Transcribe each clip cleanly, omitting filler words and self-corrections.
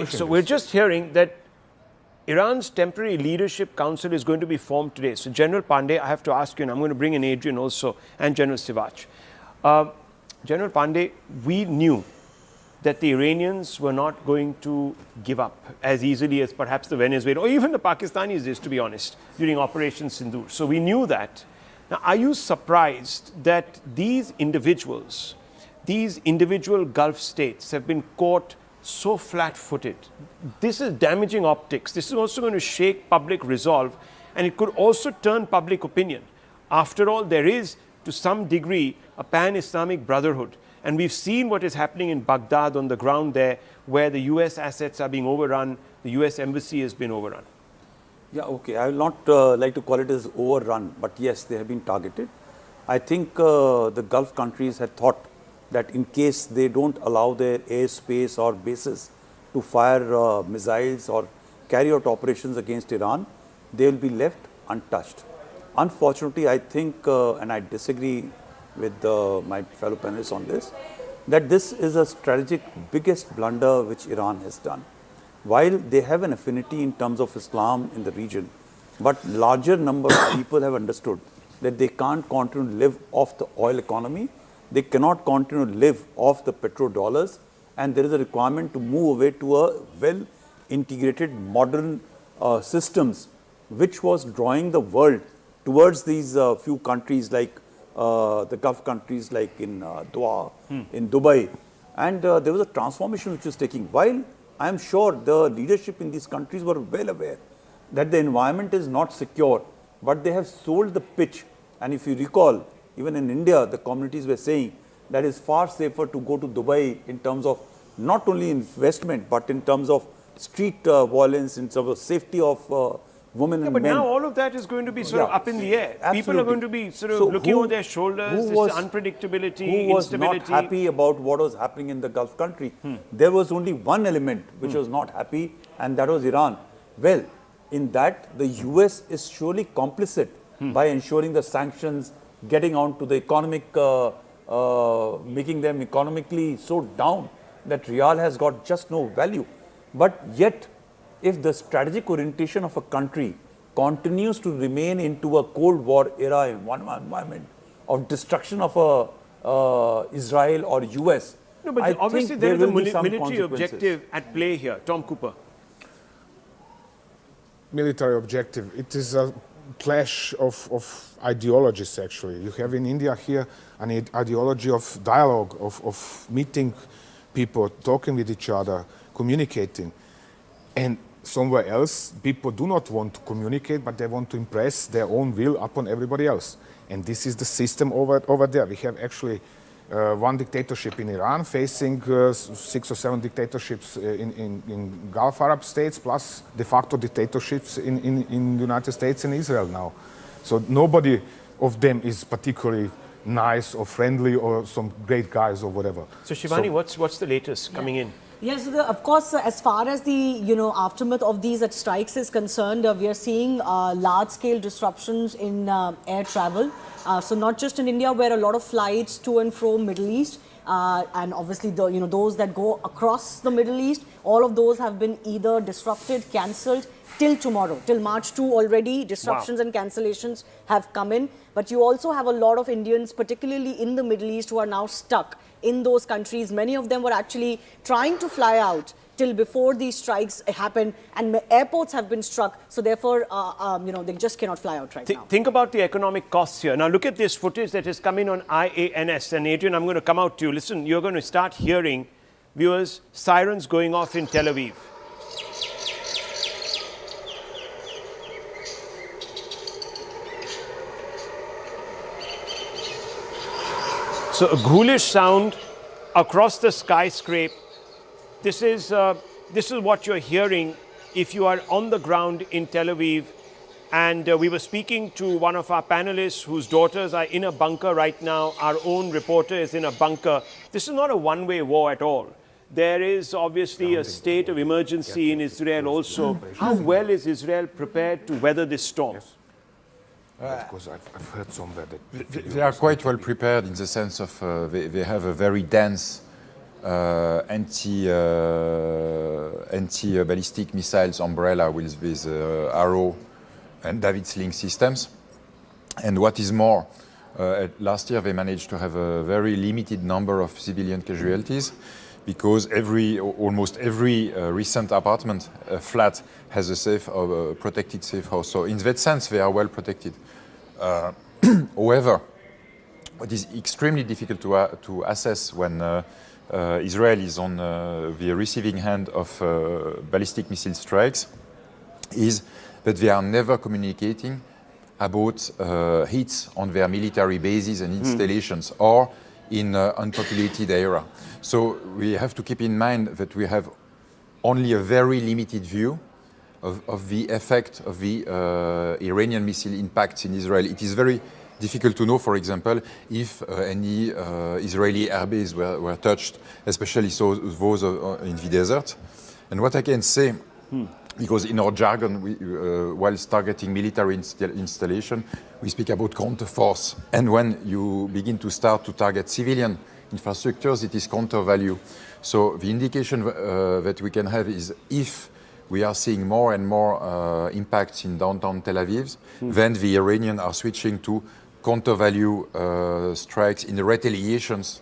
Okay, so we're just hearing that Iran's temporary leadership council is going to be formed today. So General Pandey, I have to ask you, and I'm going to bring in Adrian also, and General Sivach. General Pandey, we knew that the Iranians were not going to give up as easily as perhaps the Venezuelans or even the Pakistanis did, to be honest, during Operation Sindoor. So we knew that. Now, are you surprised that these individuals, these individual Gulf states have been caught so flat-footed? This is damaging optics. This is also going to shake public resolve, and it could also turn public opinion. After all, there is, to some degree, a pan-Islamic brotherhood. And we've seen what is happening in Baghdad on the ground there, where the US assets are being overrun, the US embassy has been overrun. Yeah, okay. I will not like to call it as overrun, but yes, they have been targeted. I think the Gulf countries had thought that in case they don't allow their airspace or bases to fire missiles or carry out operations against Iran, they will be left untouched. Unfortunately, I think, and I disagree with my fellow panelists on this, that this is a strategic biggest blunder which Iran has done. While they have an affinity in terms of Islam in the region, but larger number of people have understood that they can't continue to live off the oil economy, they cannot continue to live off the petrodollars, and there is a requirement to move away to a well-integrated modern systems which was drawing the world towards these few countries like the Gulf countries like in Doha, in Dubai, and there was a transformation which was taking. While I am sure the leadership in these countries were well aware that the environment is not secure, but they have sold the pitch. And if you recall, even in India, the communities were saying that it's far safer to go to Dubai in terms of not only investment, but in terms of street violence, in terms of safety of women and but men. But now all of that is going to be sort of up in the air. Absolutely. People are going to be sort of looking over their shoulders. This unpredictability, who was instability. not happy about what was happening in the Gulf country? There was only one element which was not happy, and that was Iran. Well, in that, the US is surely complicit by ensuring the sanctions, getting on to the economic, making them economically so down that Riyal has got just no value. But yet, if the strategic orientation of a country continues to remain into a Cold War era environment of destruction of Israel or US, no, but I obviously think there is a will be some military objective at play here. Tom Cooper. Military objective. It is a clash of ideologies, actually. You have in India here an ideology of dialogue, of meeting people, talking with each other, communicating. And somewhere else, people do not want to communicate, but they want to impress their own will upon everybody else. And this is the system over there. We have actually one dictatorship in Iran facing 6 or 7 dictatorships in Gulf Arab states, plus de facto dictatorships in the United States and Israel now. So nobody of them is particularly nice or friendly or some great guys or whatever. So Shivani, what's the latest coming in? Yes, of course, as far as the aftermath of these strikes is concerned, we are seeing large-scale disruptions in air travel. So not just in India, where a lot of flights to and from Middle East, and obviously those that go across the Middle East, all of those have been either disrupted, cancelled till tomorrow, till March 2 already. Disruptions and cancellations have come in. But you also have a lot of Indians, particularly in the Middle East, who are now stuck in those countries. Many of them were actually trying to fly out till before these strikes happened, and airports have been struck. So therefore, they just cannot fly out right now. Think about the economic costs here. Now look at this footage that is coming on IANS. And Adrian, I'm going to come out to you. Listen, you're going to start hearing, viewers, sirens going off in Tel Aviv. So a ghoulish sound across the skyscraper. This is what you're hearing if you are on the ground in Tel Aviv. And we were speaking to one of our panelists whose daughters are in a bunker right now. Our own reporter is in a bunker. This is not a one-way war at all. There is obviously a state of emergency in Israel also. How well is Israel prepared to weather this storm? Because I've heard somewhere that they are quite well prepared in the sense of they have a very dense anti-ballistic missiles umbrella with Arrow and David Sling systems. And what is more, last year they managed to have a very limited number of civilian casualties because almost every recent apartment flat has a protected safe house. So in that sense, they are well protected. However, what is extremely difficult to assess when Israel is on the receiving end of ballistic missile strikes is that they are never communicating about hits on their military bases and installations or in unpopulated area. So we have to keep in mind that we have only a very limited view of the effect of the Iranian missile impacts in Israel. It is very difficult to know, for example, if any Israeli airbase were touched, especially those in the desert. And what I can say, because in our jargon, whilst targeting military installation, we speak about counterforce. And when you begin to start to target civilian infrastructures, it is counter value. So the indication that we can have is if we are seeing more and more impacts in downtown Tel Aviv, then the Iranians are switching to counter-value strikes in the retaliations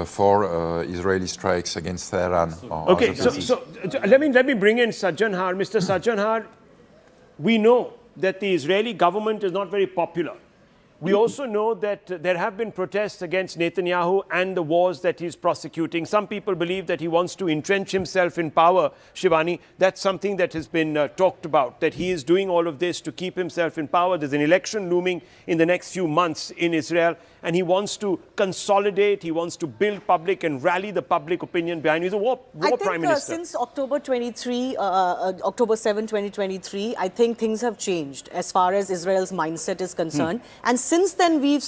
for Israeli strikes against Tehran. Okay, so let me bring in Sajjanhar. Mr. Sajjanhar, we know that the Israeli government is not very popular. We also know that there have been protests against Netanyahu and the wars that he's prosecuting. Some people believe that he wants to entrench himself in power, Shivani. That's something that has been talked about, that he is doing all of this to keep himself in power. There's an election looming in the next few months in Israel, and he wants to consolidate, he wants to build public and rally the public opinion behind him. He's a war prime minister. Since October 7, 2023, I think things have changed as far as Israel's mindset is concerned. And since then, we've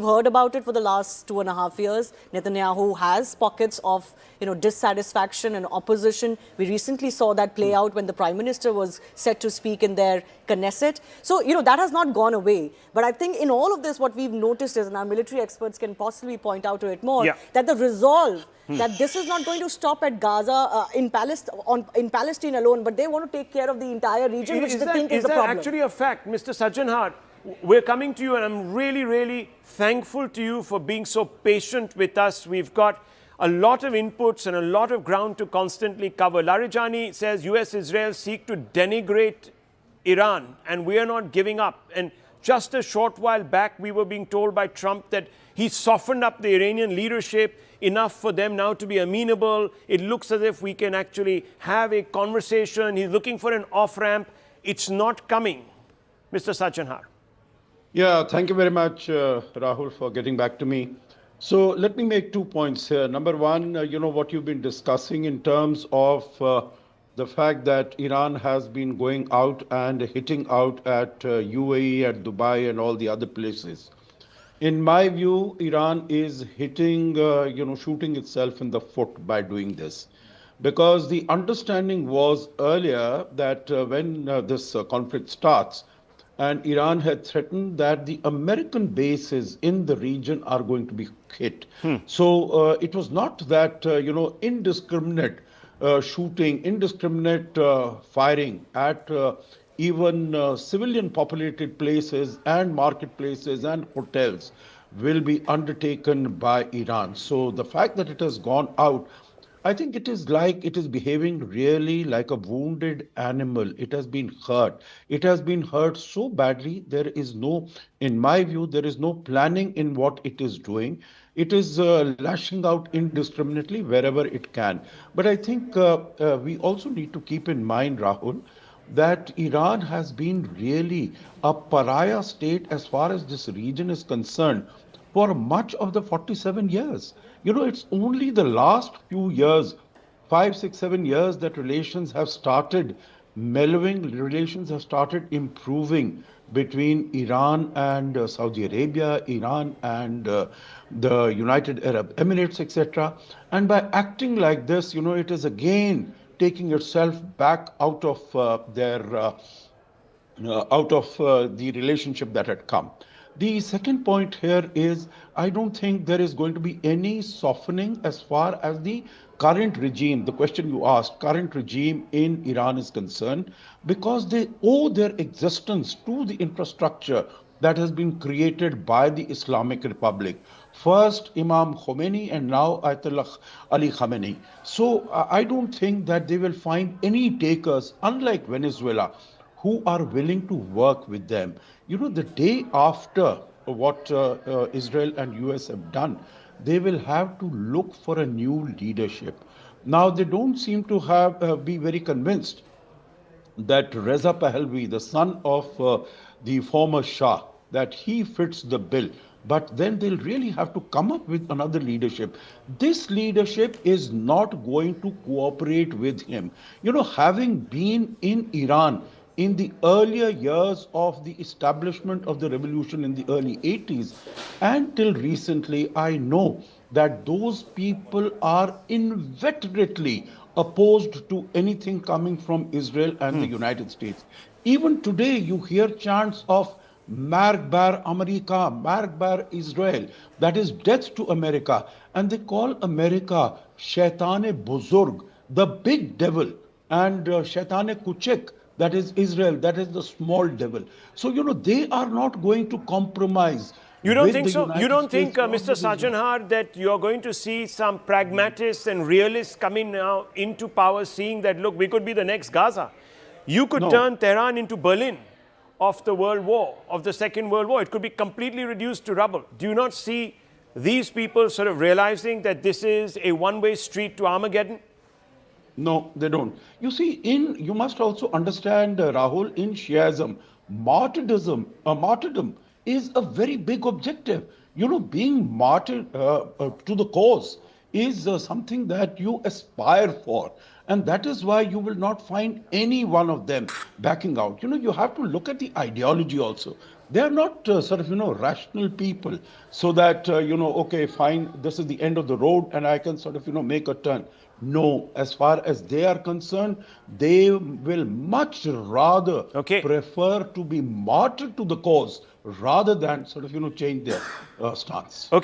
heard about it for the last 2.5 years. Netanyahu has pockets of, dissatisfaction and opposition. We recently saw that play out when the Prime Minister was set to speak in their Knesset. So, that has not gone away. But I think in all of this, what we've noticed is, and our military experts can possibly point out to it more, that the resolve that this is not going to stop at Gaza, in Palestine alone, but they want to take care of the entire region, which they think is the problem. Is that actually a fact, Mr. Sajjanhar? We're coming to you, and I'm really, really thankful to you for being so patient with us. We've got a lot of inputs and a lot of ground to constantly cover. Larijani says US-Israel seek to denigrate Iran, and we are not giving up. And just a short while back, we were being told by Trump that he softened up the Iranian leadership enough for them now to be amenable. It looks as if we can actually have a conversation. He's looking for an off-ramp. It's not coming. Mr. Sajjanhar. Yeah, thank you very much, Rahul, for getting back to me. So let me make 2 points here. Number one, what you've been discussing in terms of the fact that Iran has been going out and hitting out at UAE, at Dubai, and all the other places. In my view, Iran is hitting, shooting itself in the foot by doing this. Because the understanding was earlier that when this conflict starts, and Iran had threatened that the American bases in the region are going to be hit. So it was not that, indiscriminate shooting, indiscriminate firing at even civilian populated places and marketplaces and hotels will be undertaken by Iran. So the fact that it has gone out, I think it is behaving really like a wounded animal. It has been hurt. It has been hurt so badly. There is no, in my view, there is no planning in what it is doing. It is lashing out indiscriminately wherever it can. But I think we also need to keep in mind, Rahul, that Iran has been really a pariah state as far as this region is concerned for much of the 47 years. It's only the last few years, 5, 6, 7 years, that relations have started mellowing, relations have started improving between Iran and Saudi Arabia, Iran and the United Arab Emirates, etc. And by acting like this, it is again taking itself back out of the relationship that had come. The second point here is I don't think there is going to be any softening as far as the current regime, the question you asked, current regime in Iran is concerned, because they owe their existence to the infrastructure that has been created by the Islamic Republic. First Imam Khomeini and now Ayatollah Ali Khamenei. So I don't think that they will find any takers, unlike Venezuela, who are willing to work with them. You know, the day after what Israel and US have done, they will have to look for a new leadership. Now, they don't seem to have be very convinced that Reza Pahlavi, the son of the former Shah, that he fits the bill. But then they'll really have to come up with another leadership. This leadership is not going to cooperate with him. You know, having been in Iran in the earlier years of the establishment of the revolution in the early 80s and till recently, I know that those people are inveterately opposed to anything coming from Israel and the United States. Even today, you hear chants of Mark Bar America, Mark Bar Israel, that is death to America. And they call America Shaitane Buzurg, the big devil, and Shaitane Kuchek, that is Israel, that is the small devil. So, you know, they are not going to compromise. You don't with think the so? United You don't States think, or Mr. with Israel. Sajanhar, that you're going to see some pragmatists and realists coming now into power, seeing that, look, we could be the next Gaza. You could No. turn Tehran into Berlin of the World War, of the Second World War. It could be completely reduced to rubble. Do you not see these people sort of realizing that this is a one-way street to Armageddon? No, they don't. You see, you must also understand, Rahul, in Shiaism, martyrdom is a very big objective. You know, being martyred to the cause is something that you aspire for. And that is why you will not find any one of them backing out. You know, you have to look at the ideology also. They are not rational people, so that, okay, fine, this is the end of the road and I can sort of, make a turn. No, as far as they are concerned, they will much rather prefer to be martyred to the cause rather than sort of, change their stance. Okay.